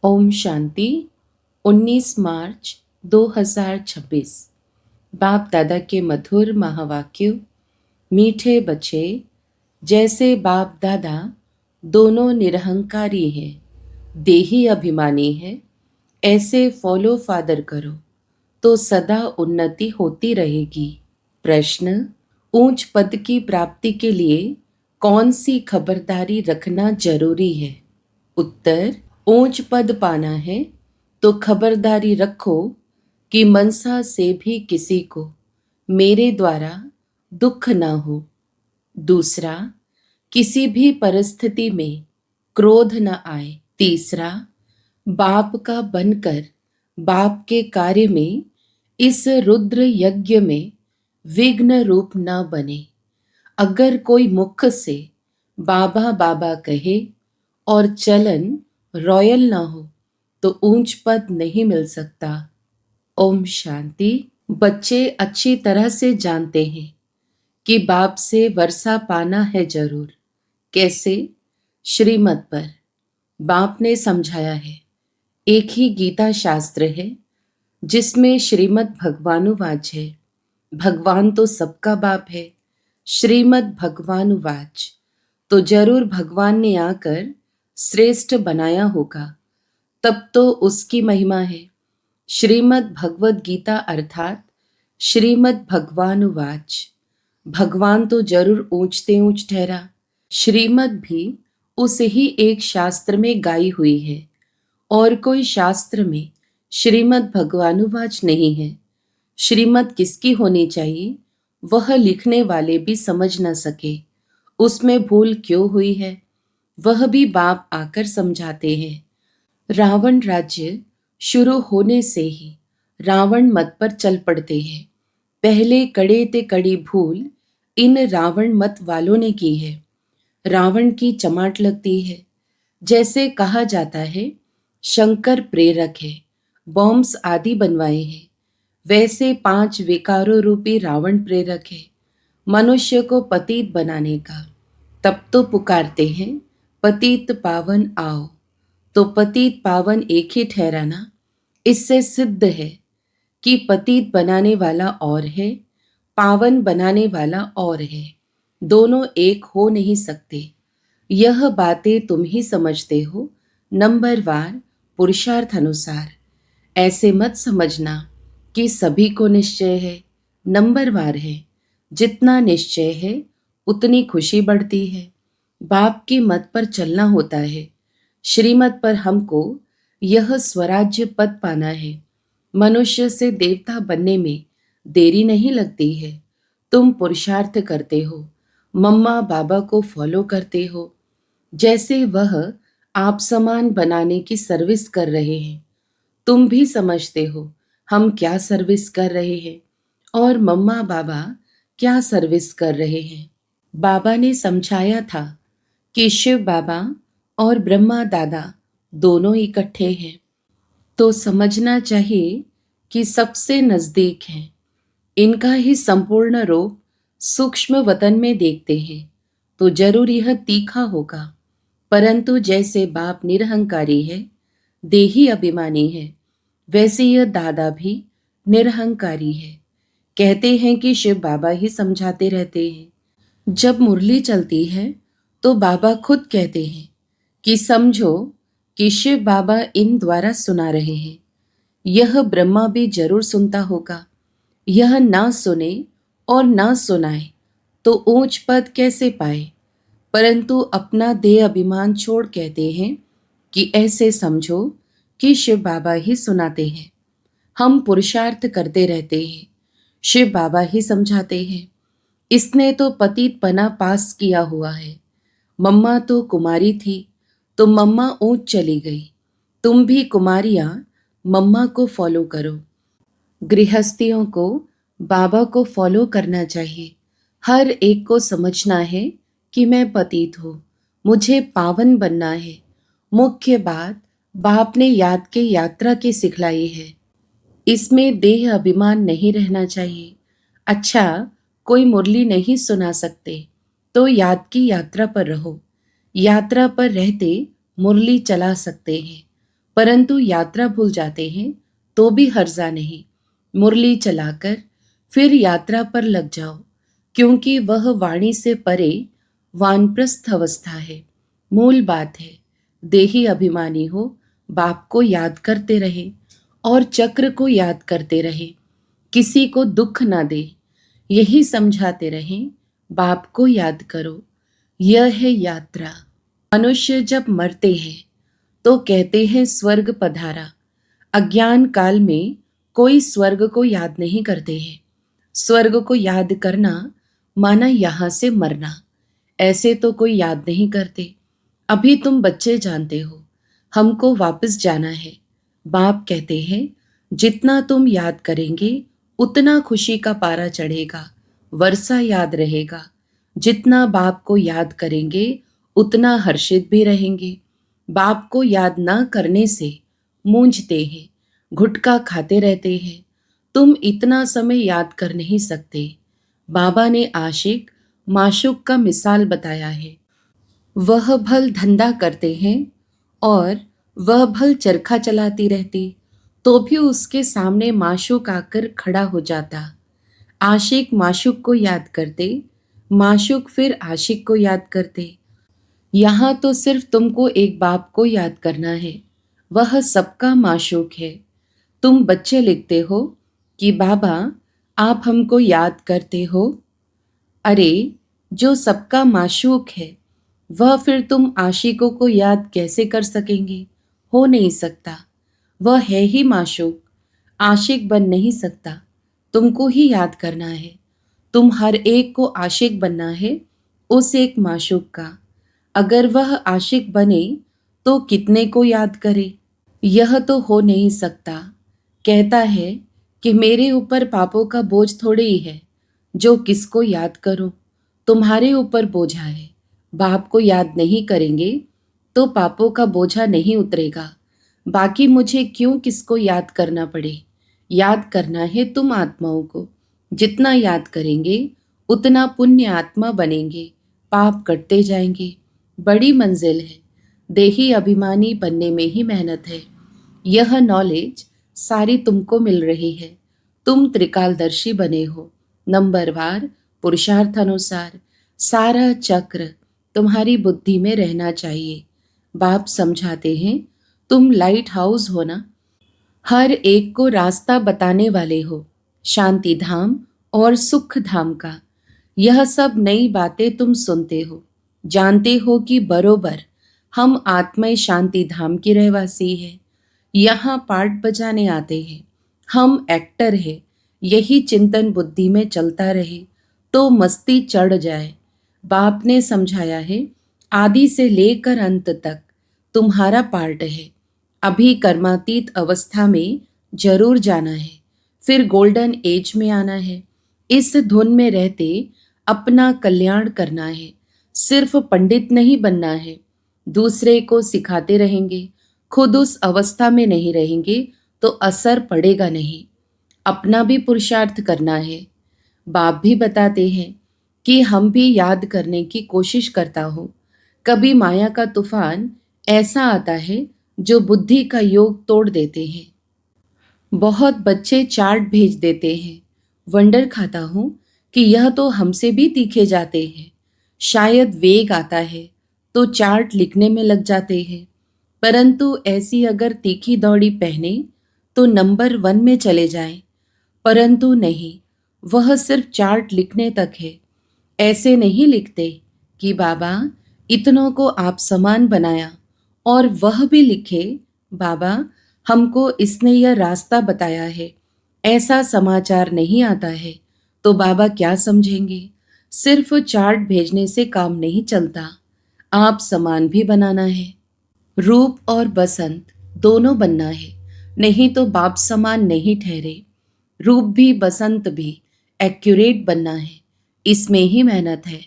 ओम शांति। 19 मार्च 2026। बाप दादा के मधुर महावाक्य। मीठे बच्चे, जैसे बाप दादा दोनों निरहंकारी हैं, देही अभिमानी है, ऐसे फॉलो फादर करो तो सदा उन्नति होती रहेगी। प्रश्न: ऊंच पद की प्राप्ति के लिए कौन सी खबरदारी रखना जरूरी है? उत्तर: ऊंच पद पाना है तो खबरदारी रखो कि मनसा से भी किसी को मेरे द्वारा दुख ना हो। दूसरा, किसी भी परिस्थिति में क्रोध न आए। तीसरा, बाप का बनकर बाप के कार्य में, इस रुद्र यज्ञ में विघ्न रूप न बने। अगर कोई मुख से बाबा बाबा कहे और चलन रॉयल ना हो तो ऊंच पद नहीं मिल सकता। ओम शांति। बच्चे अच्छी तरह से जानते हैं कि बाप से वर्षा पाना है जरूर। कैसे? श्रीमत पर बाप ने समझाया है। एक ही गीता शास्त्र है जिसमें श्रीमद् भगवानुवाच है। भगवान तो सबका बाप है। श्रीमद् भगवानुवाच तो जरूर भगवान ने आकर श्रेष्ठ बनाया होगा, तब तो उसकी महिमा है। श्रीमद् भगवद गीता अर्थात श्रीमद् भगवानुवाच। भगवान तो जरूर ऊंचते ऊंच ठहरा। श्रीमद् भी उस ही एक शास्त्र में गाई हुई है और कोई शास्त्र में श्रीमद् भगवानुवाच नहीं है। श्रीमद् किसकी होनी चाहिए वह लिखने वाले भी समझ न सके। उसमें भूल क्यों हुई है वह भी बाप आकर समझाते हैं। रावण राज्य शुरू होने से ही रावण मत पर चल पड़ते हैं। पहले कड़े ते कड़ी भूल इन रावण मत वालों ने की है। रावण की चमाट लगती है। जैसे कहा जाता है शंकर प्रेरक है, बॉम्ब्स आदि बनवाए हैं, वैसे 5 विकारों रूपी रावण प्रेरक है मनुष्य को पतित बनाने का। तब तो पुकारते हैं पतित पावन आओ। तो पतित पावन एक ही ठहरा ना। इससे सिद्ध है कि पतित बनाने वाला और है, पावन बनाने वाला और है। दोनों एक हो नहीं सकते। यह बातें तुम ही समझते हो नंबरवार पुरुषार्थ अनुसार। ऐसे मत समझना कि सभी को निश्चय है, नंबरवार है। जितना निश्चय है उतनी खुशी बढ़ती है। बाप की मत पर चलना होता है। श्रीमत पर हमको यह स्वराज्य पद पाना है। मनुष्य से देवता बनने में देरी नहीं लगती है। तुम पुरुषार्थ करते हो, मम्मा बाबा को फॉलो करते हो, जैसे वह आप समान बनाने की सर्विस कर रहे हैं। तुम भी समझते हो हम क्या सर्विस कर रहे हैं और मम्मा बाबा क्या सर्विस कर रहे हैं। बाबा ने समझाया था कि शिव बाबा और ब्रह्मा दादा दोनों इकट्ठे हैं, तो समझना चाहिए कि सबसे नजदीक हैं। इनका ही संपूर्ण रूप सूक्ष्म वतन में देखते हैं तो जरूर यह तीखा होगा। परंतु जैसे बाप निरहंकारी है, देही अभिमानी है, वैसे यह दादा भी निरहंकारी है। कहते हैं कि शिव बाबा ही समझाते रहते हैं। जब मुरली चलती है तो बाबा खुद कहते हैं कि समझो कि शिव बाबा इन द्वारा सुना रहे हैं। यह ब्रह्मा भी जरूर सुनता होगा। यह ना सुने और ना सुनाए तो ऊंच पद कैसे पाए। परंतु अपना देह अभिमान छोड़ कहते हैं कि ऐसे समझो कि शिव बाबा ही सुनाते हैं। हम पुरुषार्थ करते रहते हैं, शिव बाबा ही समझाते हैं। इसने तो पतित पना पास किया हुआ है। मम्मा तो कुमारी थी तो मम्मा ऊंच चली गई। तुम भी कुमारियां मम्मा को फॉलो करो। गृहस्थियों को बाबा को फॉलो करना चाहिए। हर एक को समझना है कि मैं पतित हूँ, मुझे पावन बनना है। मुख्य बात बाप ने याद के यात्रा की सिखलाई है। इसमें देह अभिमान नहीं रहना चाहिए। अच्छा, कोई मुरली नहीं सुना सकते तो याद की यात्रा पर रहो। यात्रा पर रहते मुरली चला सकते हैं। परंतु यात्रा भूल जाते हैं तो भी हर्जा नहीं, मुरली चलाकर फिर यात्रा पर लग जाओ, क्योंकि वह वाणी से परे वानप्रस्थ अवस्था है। मूल बात है, देही अभिमानी हो, बाप को याद करते रहे और चक्र को याद करते रहे, किसी को दुख ना दे, यही समझाते रहें, बाप को याद करो। यह है यात्रा। मनुष्य जब मरते हैं तो कहते हैं स्वर्ग पधारा। अज्ञान काल में कोई स्वर्ग को याद नहीं करते हैं। स्वर्ग को याद करना माना यहाँ से मरना, ऐसे तो कोई याद नहीं करते। अभी तुम बच्चे जानते हो, हमको वापस जाना है। बाप कहते हैं, जितना तुम याद करेंगे उतना खुशी का पारा चढ़ेगा, वर्षा याद रहेगा। जितना बाप को याद करेंगे उतना हर्षित भी रहेंगे। बाप को याद ना करने से मूंझते हैं, गुटखा खाते रहते हैं। तुम इतना समय याद कर नहीं सकते। बाबा ने आशिक माशूक का मिसाल बताया है। वह भल धंधा करते हैं और वह भल चरखा चलाती रहती, तो भी उसके सामने माशूक आकर खड़ा हो जाता। आशिक माशूक को याद करते, माशूक फिर आशिक को याद करते। यहाँ तो सिर्फ तुमको एक बाप को याद करना है, वह सबका माशूक है। तुम बच्चे लिखते हो कि बाबा आप हमको याद करते हो। अरे, जो सबका माशूक है वह फिर तुम आशिकों को याद कैसे कर सकेंगे? हो नहीं सकता। वह है ही माशूक, आशिक बन नहीं सकता। तुमको ही याद करना है। तुम हर एक को आशिक बनना है उस एक माशूक का। अगर वह आशिक बने तो कितने को याद करे? यह तो हो नहीं सकता। कहता है कि मेरे ऊपर पापों का बोझ थोड़े ही है, जो किसको याद करूं। तुम्हारे ऊपर बोझा है। बाप को याद नहीं करेंगे तो पापों का बोझा नहीं उतरेगा। बाकी मुझे क्यों किसको याद करना पड़े? याद करना है तुम आत्माओं को। जितना याद करेंगे उतना पुण्य आत्मा बनेंगे, पाप कटते जाएंगे। बड़ी मंजिल है। देही अभिमानी बनने में ही मेहनत है। यह नॉलेज सारी तुमको मिल रही है। तुम त्रिकालदर्शी बने हो। नंबरवार पुरुषार्थ अनुसार सारा चक्र तुम्हारी बुद्धि में रहना चाहिए। बाप समझाते हैं, तुम लाइट हाउस हो ना, हर एक को रास्ता बताने वाले हो, शांति धाम और सुख धाम का। यह सब नई बातें तुम सुनते हो, जानते हो कि बरोबर हम आत्मा शांति धाम की रहवासी है। यहाँ पार्ट बजाने आते हैं, हम एक्टर हैं। यही चिंतन बुद्धि में चलता रहे तो मस्ती चढ़ जाए। बाप ने समझाया है, आदि से लेकर अंत तक तुम्हारा पार्ट है। अभी कर्मातीत अवस्था में जरूर जाना है, फिर गोल्डन एज में आना है। इस धुन में रहते अपना कल्याण करना है। सिर्फ पंडित नहीं बनना है, दूसरे को सिखाते रहेंगे। खुद उस अवस्था में नहीं रहेंगे तो असर पड़ेगा नहीं। अपना भी पुरुषार्थ करना है। बाप भी बताते हैं कि हम भी याद करने की कोशिश करता हूँ। कभी माया का तूफान ऐसा आता है जो बुद्धि का योग तोड़ देते हैं। बहुत बच्चे चार्ट भेज देते हैं। वंडर खाता हूँ कि यह तो हमसे भी तीखे जाते हैं। शायद वेग आता है तो चार्ट लिखने में लग जाते हैं, परंतु ऐसी अगर तीखी दौड़ी पहने तो नंबर 1 में चले जाएं। परंतु नहीं, वह सिर्फ चार्ट लिखने तक है। ऐसे नहीं लिखते कि बाबा इतनों को आप समान बनाया, और वह भी लिखे, बाबा हमको इसने यह रास्ता बताया है। ऐसा समाचार नहीं आता है तो बाबा क्या समझेंगे? सिर्फ चार्ट भेजने से काम नहीं चलता, आप समान भी बनाना है। रूप और बसंत दोनों बनना है, नहीं तो बाप समान नहीं ठहरे। रूप भी बसंत भी एक्यूरेट बनना है, इसमें ही मेहनत है।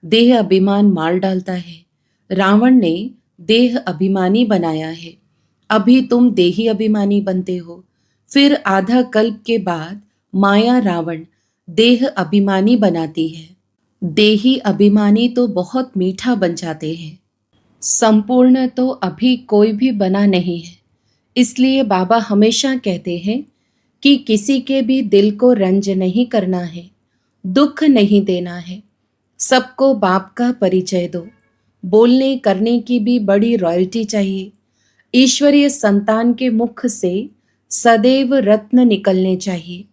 देह अभिमान मार डालता है। रावण ने देह अभिमानी बनाया है। अभी तुम देही अभिमानी बनते हो, फिर आधा कल्प के बाद माया रावण देह अभिमानी बनाती है। देही अभिमानी तो बहुत मीठा बन जाते हैं। संपूर्ण तो अभी कोई भी बना नहीं है। इसलिए बाबा हमेशा कहते हैं कि किसी के भी दिल को रंज नहीं करना है, दुख नहीं देना है। सबको बाप का परिचय दो। बोलने करने की भी बड़ी रॉयल्टी चाहिए। ईश्वरीय संतान के मुख से सदैव रत्न निकलने चाहिए।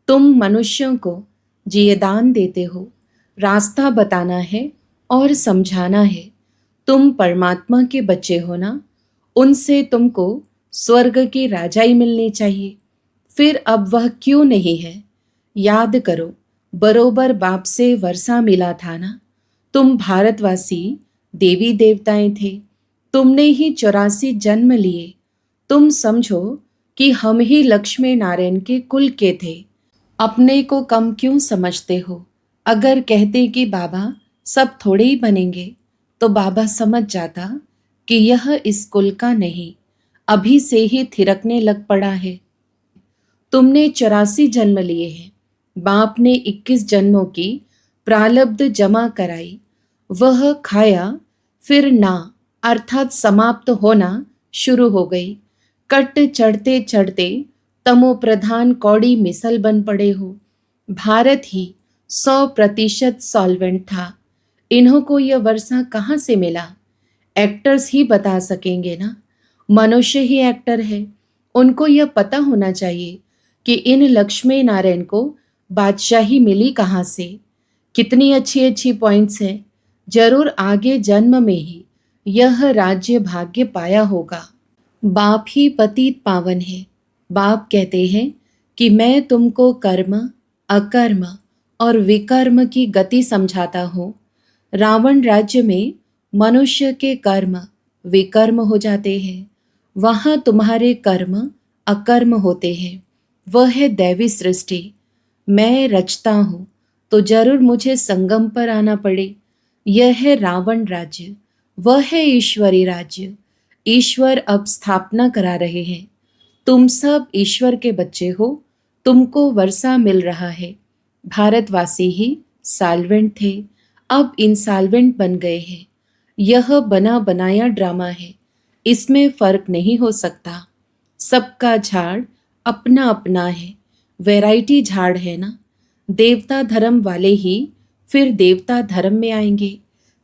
तुम मनुष्यों को जियदान देते हो, रास्ता बताना है और समझाना है। तुम परमात्मा के बच्चे हो ना, उनसे तुमको स्वर्ग की राजाई मिलनी चाहिए। फिर अब वह क्यों नहीं है? याद करो, बरोबर बाप से वर्षा मिला था ना। तुम भारतवासी देवी देवताएं थे, तुमने ही 84 जन्म लिए। तुम समझो कि हम ही लक्ष्मी नारायण के कुल के थे। अपने को कम क्यों समझते हो? अगर कहते कि बाबा सब थोड़े ही बनेंगे, तो बाबा समझ जाता कि यह इस कुल का नहीं, अभी से ही थिरकने लग पड़ा है। तुमने 84 जन्म लिए हैं। बाप ने 21 जन्मों की प्रालब्ध जमा कराई, वह खाया, फिर ना अर्थात समाप्त होना शुरू हो गई। कट चढ़ते चढ़ते तमो प्रधान कौड़ी मिसल बन पड़े हो। भारत ही 100% सॉल्वेंट था। इन्हों को यह वर्षा कहाँ से मिला? एक्टर्स ही बता सकेंगे ना, मनुष्य ही एक्टर है। उनको यह पता होना चाहिए कि इन लक्ष्मी नारायण को बादशाही मिली कहाँ से। कितनी अच्छी अच्छी पॉइंट्स हैं। जरूर आगे जन्म में ही यह राज्य भाग्य पाया होगा। बाप ही पतित पावन है। बाप कहते हैं कि मैं तुमको कर्म, अकर्म और विकर्म की गति समझाता हूँ। रावण राज्य में मनुष्य के कर्म विकर्म हो जाते हैं, वहाँ तुम्हारे कर्म अकर्म होते हैं। वह है दैवी सृष्टि। मैं रचता हूँ तो जरूर मुझे संगम पर आना पड़े। यह है रावण राज्य, वह है ईश्वरी राज्य। ईश्वर अब स्थापना करा रहे हैं। तुम सब ईश्वर के बच्चे हो, तुमको वर्षा मिल रहा है। भारतवासी ही साल्वेंट थे, अब इंसाल्वेंट बन गए हैं। यह बना बनाया ड्रामा है, इसमें फर्क नहीं हो सकता। सबका झाड़ अपना अपना है, वैरायटी झाड़ है ना। देवता धर्म वाले ही फिर देवता धर्म में आएंगे।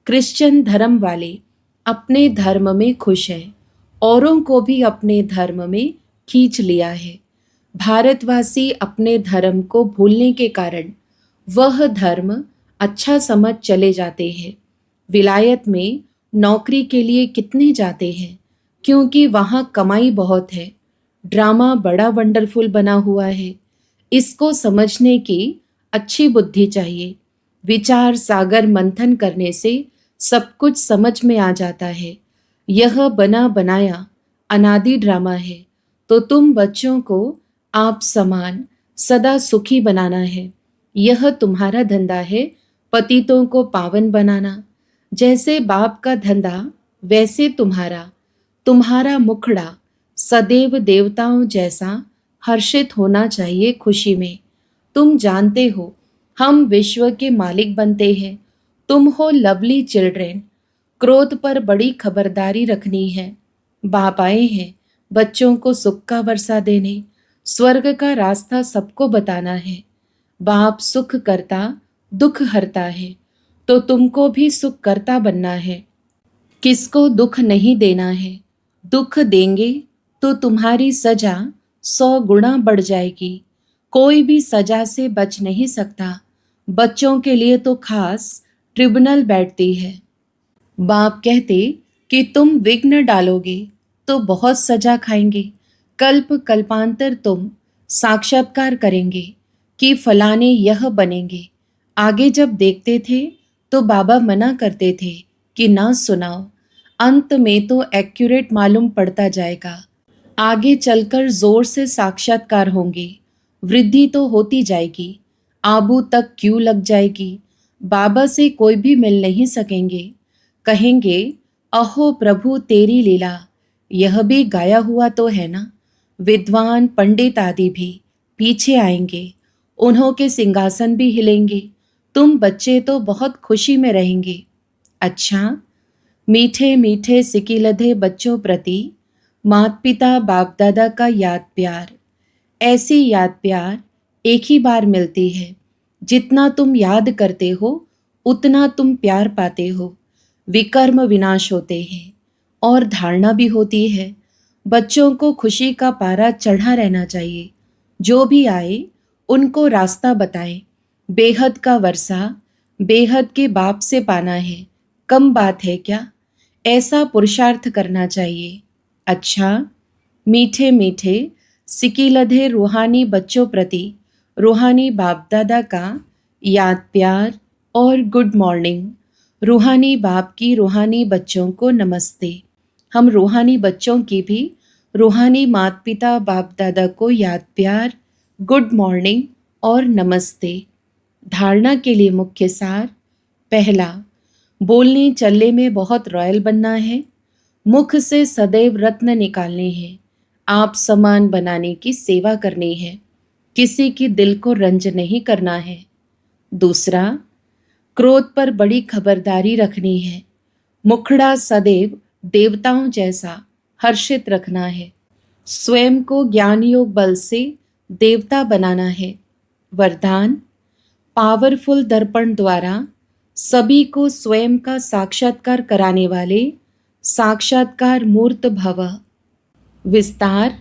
क्रिश्चियन धर्म वाले अपने धर्म में खुश हैं, औरों को भी अपने धर्म में खींच लिया है। भारतवासी अपने धर्म को भूलने के कारण वह धर्म अच्छा समझ चले जाते हैं। विलायत में नौकरी के लिए कितने जाते हैं? क्योंकि वहाँ कमाई बहुत है। ड्रामा बड़ा वंडरफुल बना हुआ है। इसको समझने की अच्छी बुद्धि चाहिए। विचार सागर मंथन करने से सब कुछ समझ में आ जाता है। यह बना बनाया अनादि ड्रामा है, तो तुम बच्चों को आप समान सदा सुखी बनाना है। यह तुम्हारा धंधा है, पतितों को पावन बनाना। जैसे बाप का धंधा वैसे तुम्हारा। तुम्हारा मुखड़ा सदैव देवताओं जैसा हर्षित होना चाहिए खुशी में। तुम जानते हो हम विश्व के मालिक बनते हैं। तुम हो लवली चिल्ड्रेन। क्रोध पर बड़ी खबरदारी रखनी है। बाप आए हैं बच्चों को सुख का वर्षा देने, स्वर्ग का रास्ता सबको बताना है। बाप सुख करता दुख हरता है, तो तुमको भी सुख करता बनना है। किसको दुख नहीं देना है। दुख देंगे तो तुम्हारी सजा 100 गुना बढ़ जाएगी। कोई भी सजा से बच नहीं सकता। बच्चों के लिए तो खास ट्रिब्यूनल बैठती है। बाप कहते कि तुम विघ्न डालोगे तो बहुत सजा खाएंगे। कल्प कल्पांतर तुम साक्षात्कार करेंगे कि फलाने यह बनेंगे। आगे जब देखते थे तो बाबा मना करते थे कि ना सुनाओ। अंत में तो एक्यूरेट मालूम पड़ता जाएगा। आगे चलकर जोर से साक्षात्कार होंगे। वृद्धि तो होती जाएगी। आबू तक क्यों लग जाएगी। बाबा से कोई भी मिल नहीं सकेंगे। कहेंगे अहो प्रभु तेरी लीला। यह भी गाया हुआ तो है ना। विद्वान पंडित आदि भी पीछे आएंगे। उन्हों के सिंहासन भी हिलेंगे। तुम बच्चे तो बहुत खुशी में रहेंगे। अच्छा, मीठे मीठे सिकिलधे बच्चों प्रति माता पिता बाप दादा का याद प्यार। ऐसी याद प्यार एक ही बार मिलती है। जितना तुम याद करते हो उतना तुम प्यार पाते हो। विकर्म विनाश होते हैं और धारणा भी होती है। बच्चों को खुशी का पारा चढ़ा रहना चाहिए। जो भी आए उनको रास्ता बताएं। बेहद का वर्षा बेहद के बाप से पाना है, कम बात है क्या? ऐसा पुरुषार्थ करना चाहिए। अच्छा, मीठे मीठे सिकीलधे रूहानी बच्चों प्रति रूहानी बाप दादा का याद प्यार और गुड मॉर्निंग। रूहानी बाप की रूहानी बच्चों को नमस्ते। हम रूहानी बच्चों की भी रूहानी माता पिता बाप दादा को याद प्यार, गुड मॉर्निंग और नमस्ते। धारणा के लिए मुख्य सार। पहला, बोलने चलने में बहुत रॉयल बनना है। मुख से सदैव रत्न निकालने हैं। आप समान बनाने की सेवा करनी है। किसी की दिल को रंज नहीं करना है। दूसरा, क्रोध पर बड़ी खबरदारी रखनी है। मुखड़ा सदैव देवताओं जैसा हर्षित रखना है। स्वयं को ज्ञान योग बल से देवता बनाना है। वरदान, पावरफुल दर्पण द्वारा सभी को स्वयं का साक्षात्कार कराने वाले साक्षात्कार मूर्त भव। विस्तार,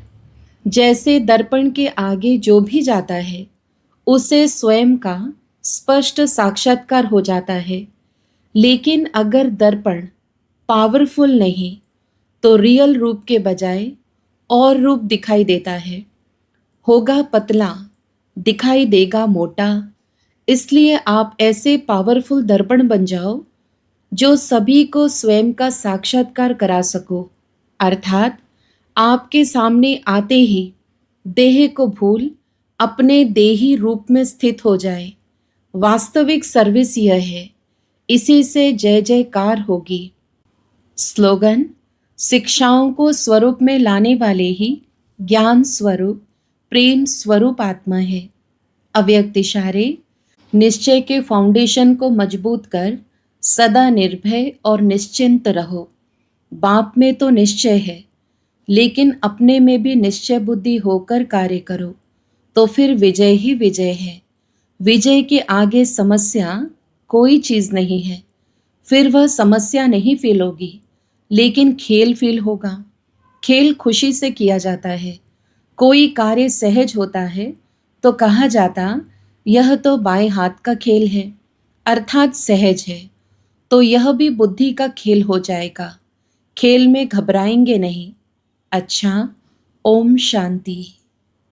जैसे दर्पण के आगे जो भी जाता है उसे स्वयं का स्पष्ट साक्षात्कार हो जाता है। लेकिन अगर दर्पण पावरफुल नहीं तो रियल रूप के बजाय और रूप दिखाई देता है। होगा पतला, दिखाई देगा मोटा। इसलिए आप ऐसे पावरफुल दर्पण बन जाओ जो सभी को स्वयं का साक्षात्कार करा सको। अर्थात आपके सामने आते ही देह को भूल अपने देही रूप में स्थित हो जाए। वास्तविक सर्विस यह है। इसी से जय जयकार होगी। स्लोगन, शिक्षाओं को स्वरूप में लाने वाले ही ज्ञान स्वरूप प्रेम स्वरूप आत्मा है। अव्यक्त इशारे, निश्चय के फाउंडेशन को मजबूत कर सदा निर्भय और निश्चिंत रहो। बाप में तो निश्चय है, लेकिन अपने में भी निश्चय बुद्धि होकर कार्य करो तो फिर विजय ही विजय है। विजय के आगे समस्या कोई चीज नहीं है। फिर वह समस्या नहीं फील होगी, लेकिन खेल फील होगा। खेल खुशी से किया जाता है। कोई कार्य सहज होता है तो कहा जाता यह तो बाएं हाथ का खेल है, अर्थात सहज है। तो यह भी बुद्धि का खेल हो जाएगा। खेल में घबराएंगे नहीं। अच्छा, ओम शांति।